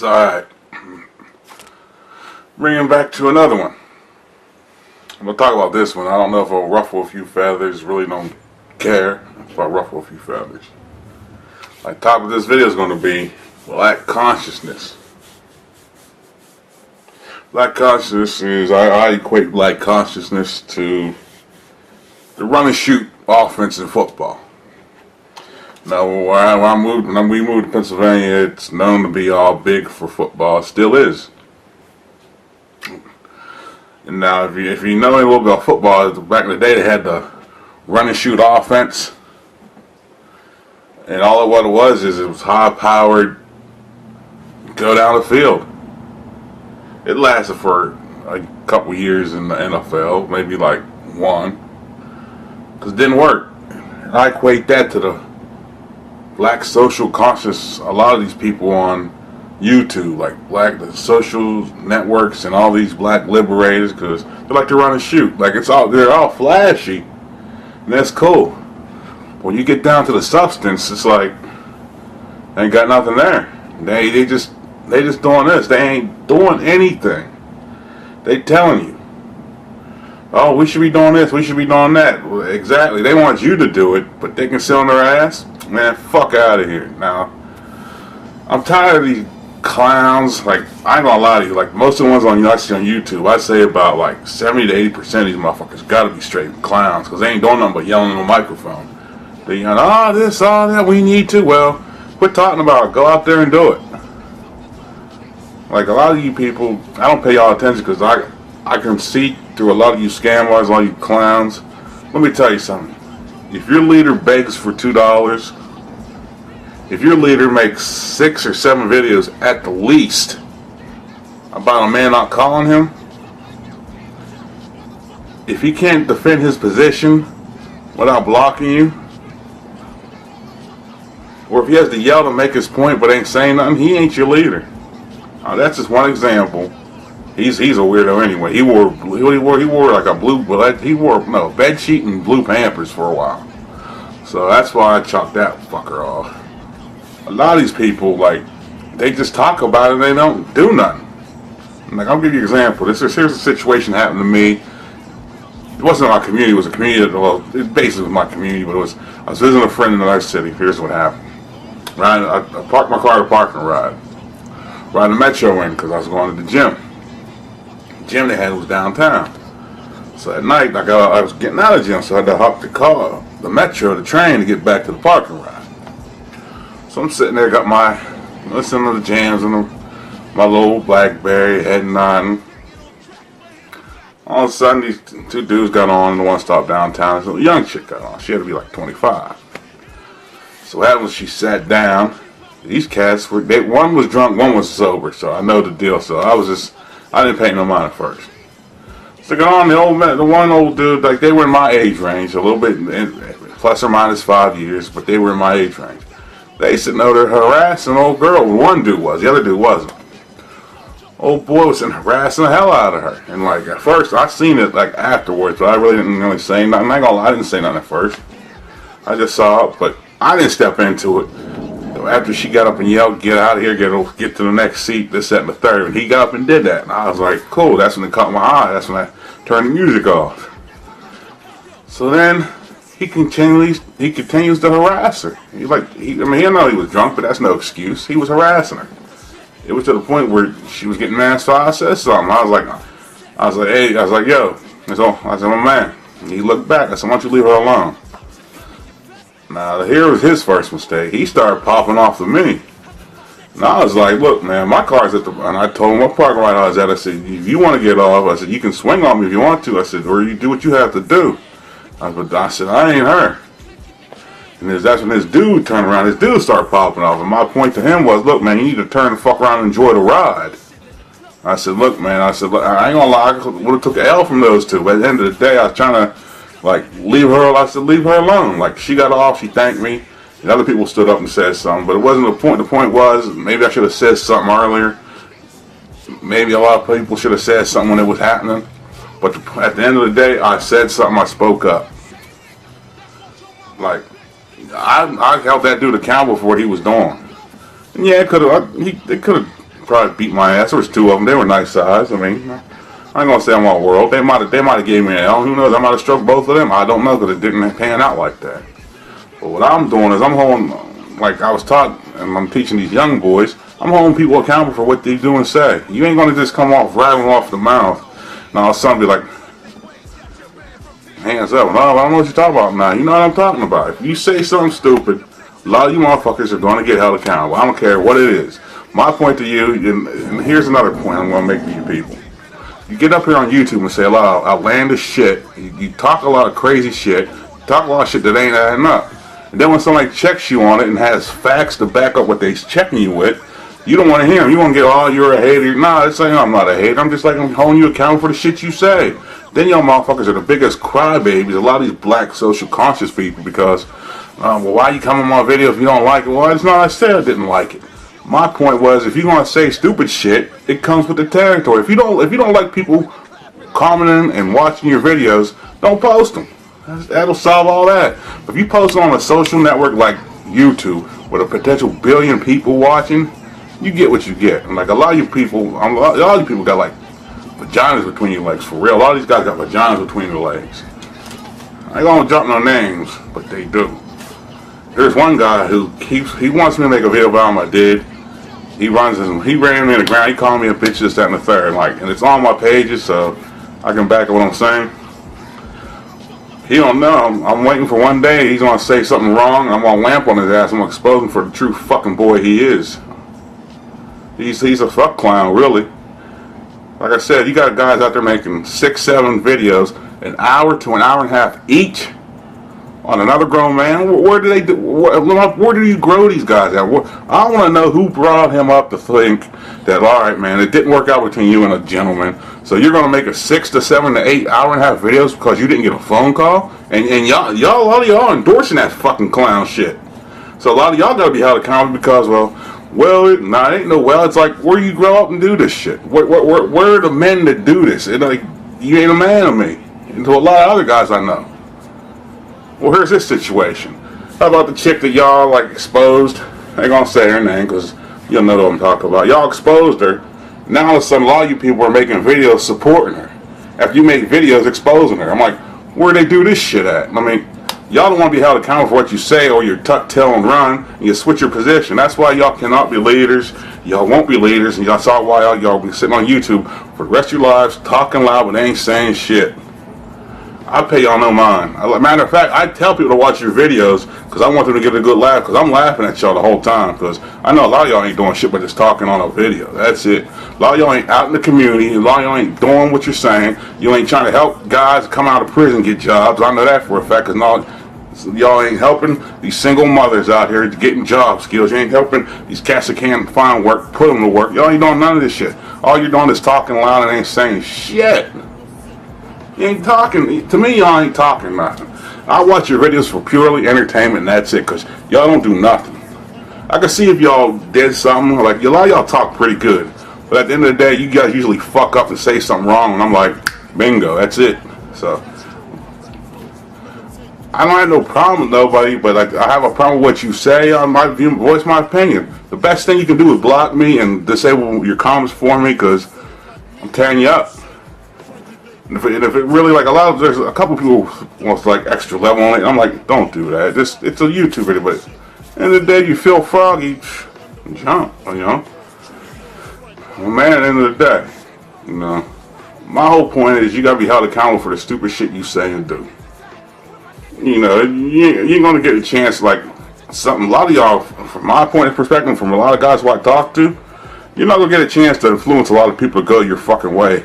So, alright. Bringing back to another one. I'm going to talk about this one. I don't know if it'll ruffle a few feathers. Really don't care if I ruffle a few feathers. The topic of this video is going to be black consciousness. Black consciousness is, I equate black consciousness to the run and shoot offense in football. Now, when we moved to Pennsylvania, it's known to be all big for football. It still is. And now, if you know a little bit about football, back in the day they had the run and shoot offense. And all of what it was high-powered, go down the field. It lasted for a couple years in the NFL, maybe like one, because it didn't work. And I equate that to the black social conscious. A lot of these people on YouTube, like the social networks and all these black liberators, because they like to run and shoot. They're all flashy, and that's cool. When you get down to the substance, it's like they ain't got nothing there. They just doing this. They ain't doing anything. They telling you, oh, we should be doing this, we should be doing that. Well, exactly. They want you to do it, but they can sit on their ass. Man, fuck out of here. Now, I'm tired of these clowns. I ain't gonna lie to you. Most of the ones I see on YouTube, I say about 70 to 80% of these motherfuckers gotta be straight clowns, because they ain't doing nothing but yelling in the microphone. They yelling, oh, this, all that, we need to. Well, quit talking about it. Go out there and do it. A lot of you people, I don't pay y'all attention because I can see through a lot of you scammers, a lot of you clowns. Let me tell you something. If your leader begs for $2, if your leader makes 6 or 7 videos at the least about a man not calling him, if he can't defend his position without blocking you, or if he has to yell to make his point but ain't saying nothing, he ain't your leader. That's just one example. He's a weirdo anyway. He wore like a blue, he wore bed sheet and blue Pampers for a while. So that's why I chalked that fucker off. A lot of these people, they just talk about it and they don't do nothing. I'll give you an example. Here's a situation happened to me. It wasn't my community, it was a community, well, it basically was my community, but I was visiting a friend in another city. Here's what happened. I parked my car at a parking ride. Riding the metro in because I was going to the gym. The gym they had was downtown. So at night, I was getting out of the gym, so I had to hop the metro, the train to get back to the parking ride. So I'm sitting there, got listening to the jams and my little BlackBerry, head nodding. All of a sudden, these two dudes got on, and one stopped downtown. So a young chick got on. She had to be 25. So what happened was she sat down. These cats one was drunk, one was sober, so I know the deal. So I didn't pay no mind at first. So got on the one old dude, they were in my age range, a little bit, plus or minus 5 years, but they were in my age range. They sitting over there harassing old girl. One dude was, the other dude wasn't. Old boy was harassing the hell out of her. And at first, I seen it afterwards, but I really didn't really say nothing. I ain't gonna lie, I didn't say nothing at first. I just saw it, but I didn't step into it. After she got up and yelled, get out of here, get to the next seat, this, that, and the third. And he got up and did that. And I was like, cool. That's when it caught my eye. That's when I turned the music off. So then he continues to harass her. He know he was drunk, but that's no excuse. He was harassing her. It was to the point where she was getting mad, so I said something. I was like, hey, yo. I said, my man. And he looked back. I said, why don't you leave her alone? Now, here was his first mistake. He started popping off to me. And I was like, look, man, my car's at and I told him what parking lot I was at. I said, if you want to get off, I said, you can swing on me if you want to. I said, or you do what you have to do. I said, I ain't her. And that's when this dude turned around. This dude started popping off. And my point to him was, look, man, you need to turn the fuck around and enjoy the ride. I said, look, man, look, I ain't gonna lie, I would have took an L from those two. But at the end of the day, I was trying to, leave her. I said, leave her alone. She got off, she thanked me. And other people stood up and said something. But it wasn't the point. The point was, maybe I should have said something earlier. Maybe a lot of people should have said something when it was happening. But at the end of the day, I said something, I spoke up. I held that dude accountable for what he was doing. And yeah, it could have tried to beat my ass. There was two of them. They were nice size. I mean, I ain't gonna say I'm all world. They might have gave me an L. Who knows? I might have struck both of them. I don't know because it didn't pan out like that. But what I'm doing is I'm holding, like I was taught, and I'm teaching these young boys. I'm holding people accountable for what they do and say. You ain't gonna just come off rattling off the mouth. Now some be like, hands up. No, I don't know what you're talking about now. You know what I'm talking about. If you say something stupid, a lot of you motherfuckers are going to get held accountable. I don't care what it is. My point to you, and here's another point I'm going to make to you people. You get up here on YouTube and say a lot of outlandish shit. You talk a lot of crazy shit. You talk a lot of shit that ain't adding up. And then when somebody checks you on it and has facts to back up what they're checking you with, you don't want to hear them. You want to get, oh, you're a hater. Nah, it's like, I'm not a hater. I'm just like, I'm holding you accountable for the shit you say. Then y'all motherfuckers are the biggest crybabies. A lot of these black social conscious people because, well, why you come on my video if you don't like it? Well, it's not I said I didn't like it. My point was, if you're going to say stupid shit, it comes with the territory. If you don't like people commenting and watching your videos, don't post them. That'll solve all that. If you post on a social network like YouTube with a potential billion people watching, you get what you get. And like a lot of you people, got like vaginas between your legs for real. A lot of these guys got vaginas between their legs. I ain't gonna drop no names, but they do. There's one guy who he wants me to make a video about him. I did. He ran me in the ground. He called me a bitch, this, that, and the third. And it's on my pages, so I can back up what I'm saying. He don't know. I'm waiting for one day he's gonna say something wrong. I'm gonna lamp on his ass. I'm gonna expose him for the true fucking boy he is. He's a fuck clown, really. Like I said, you got guys out there making 6-7 videos, an hour to an hour and a half each on another grown man. Where do you grow these guys at? I want to know who brought him up to think that, all right, man, it didn't work out between you and a gentleman, so you're going to make a 6 to 7 to 8 hour and a half videos because you didn't get a phone call? And y'all, a lot of y'all are endorsing that fucking clown shit. So a lot of y'all got to be held accountable because, it ain't no well. It's like, where you grow up and do this shit? Where are the men that do this? And like, you ain't a man to me. And to a lot of other guys I know. Well, here's this situation. How about the chick that y'all like exposed? I ain't gonna say her name because you'll know what I'm talking about. Y'all exposed her. Now all of a sudden, a lot of you people are making videos supporting her. After you make videos exposing her, I'm like, where they do this shit at? I mean, y'all don't want to be held accountable for what you say or your tuck, tail, and run, and you switch your position. That's why y'all cannot be leaders. Y'all won't be leaders, and y'all saw why y'all be sitting on YouTube for the rest of your lives talking loud but they ain't saying shit. I pay y'all no mind. Matter of fact, I tell people to watch your videos because I want them to get a good laugh because I'm laughing at y'all the whole time because I know a lot of y'all ain't doing shit but just talking on a video. That's it. A lot of y'all ain't out in the community. A lot of y'all ain't doing what you're saying. You ain't trying to help guys come out of prison get jobs. I know that for a fact because y'all ain't helping these single mothers out here getting job skills. You ain't helping these cats that can't find work, put them to work. Y'all ain't doing none of this shit. All you're doing is talking loud and ain't saying shit. You ain't talking. To me, y'all ain't talking nothing. I watch your videos for purely entertainment and that's it because y'all don't do nothing. I can see if y'all did something. Like, a lot of y'all talk pretty good. But at the end of the day, you guys usually fuck up and say something wrong and I'm like, bingo, that's it. So I don't have no problem with nobody, but I have a problem with what you say. I might voice my opinion. The best thing you can do is block me and disable your comments for me because I'm tearing you up. And if it really, like, there's a couple people wants like extra level on it. I'm like, don't do that. It's a YouTube video, but at the end of the day, you feel froggy, jump, you know. Well, man, at the end of the day, you know, my whole point is you gotta be held accountable for the stupid shit you say and do. You know, you ain't gonna get a chance like something. A lot of y'all, from my point of perspective, from a lot of guys who I talk to, you're not gonna get a chance to influence a lot of people to go your fucking way.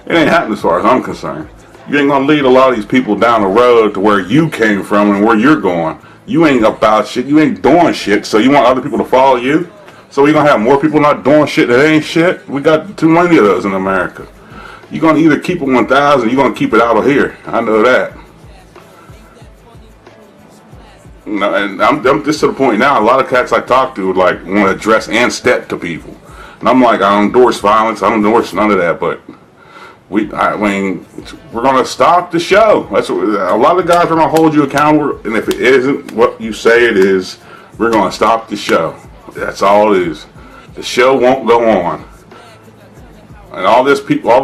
It ain't happening as far as I'm concerned. You ain't gonna lead a lot of these people down the road to where you came from and where you're going. You ain't about shit. You ain't doing shit. So you want other people to follow you? So we gonna have more people not doing shit that ain't shit? We got too many of those in America. You're gonna either keep it 1,000 or you're gonna keep it out of here. I know that. You know, and I'm just to the point now, a lot of cats I talk to like want to address and step to people. And I'm like, I don't endorse violence. I don't endorse none of that, but we're gonna stop the show. That's what, a lot of guys are gonna hold you accountable, and if it isn't what you say it is, we're gonna stop the show. That's all it is. the show won't go on. And all the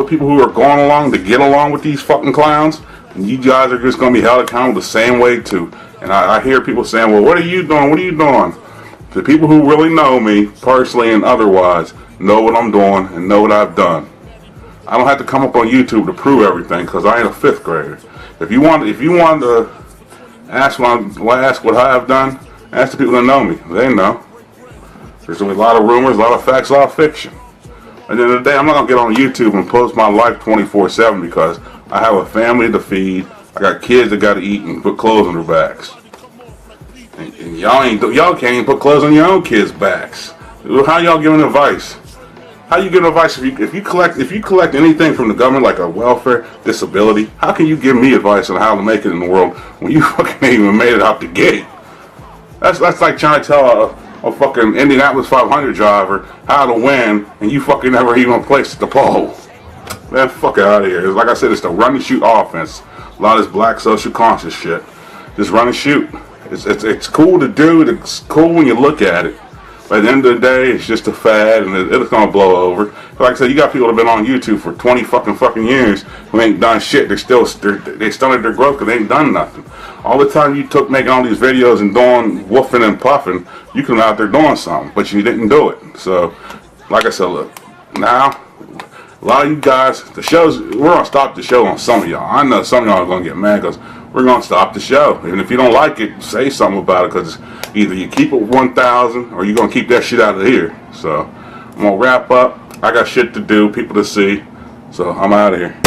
people who are going along to get along with these fucking clowns, and you guys are just going to be held accountable the same way too. And I hear people saying, well, what are you doing? What are you doing? The people who really know me, personally and otherwise, know what I'm doing and know what I've done. I don't have to come up on YouTube to prove everything, because I ain't a 5th grader. If you want to ask what I've done, ask the people that know me. They know. There's going to be a lot of rumors, a lot of facts, a lot of fiction. At the end of the day, I'm not going to get on YouTube and post my life 24/7 because I have a family to feed. I got kids that got to eat and put clothes on their backs. And y'all can't even put clothes on your own kids' backs. How y'all giving advice? How you giving advice if you collect anything from the government like a welfare, disability? How can you give me advice on how to make it in the world when you fucking ain't even made it out the gate? That's like trying to tell a fucking Indianapolis 500 driver how to win, and you fucking never even placed at the pole. Man, fuck out of here. Like I said, it's the run and shoot offense. A lot of this black social conscious shit. Just run and shoot. It's cool to do. It's cool when you look at it. But at the end of the day, it's just a fad, and it's gonna blow over. But like I said, you got people that have been on YouTube for 20 fucking years who ain't done shit. They stunted their growth because they ain't done nothing. All the time you took making all these videos and doing woofing and puffing, you could have been out there doing something, but you didn't do it. So, like I said, look, now a lot of you guys, we're gonna stop the show on some of y'all. I know some of y'all are gonna get mad because we're gonna stop the show. And if you don't like it, say something about it, because either you keep it 1,000 or you're gonna keep that shit out of here. So I'm gonna wrap up. I got shit to do, people to see. So I'm out of here.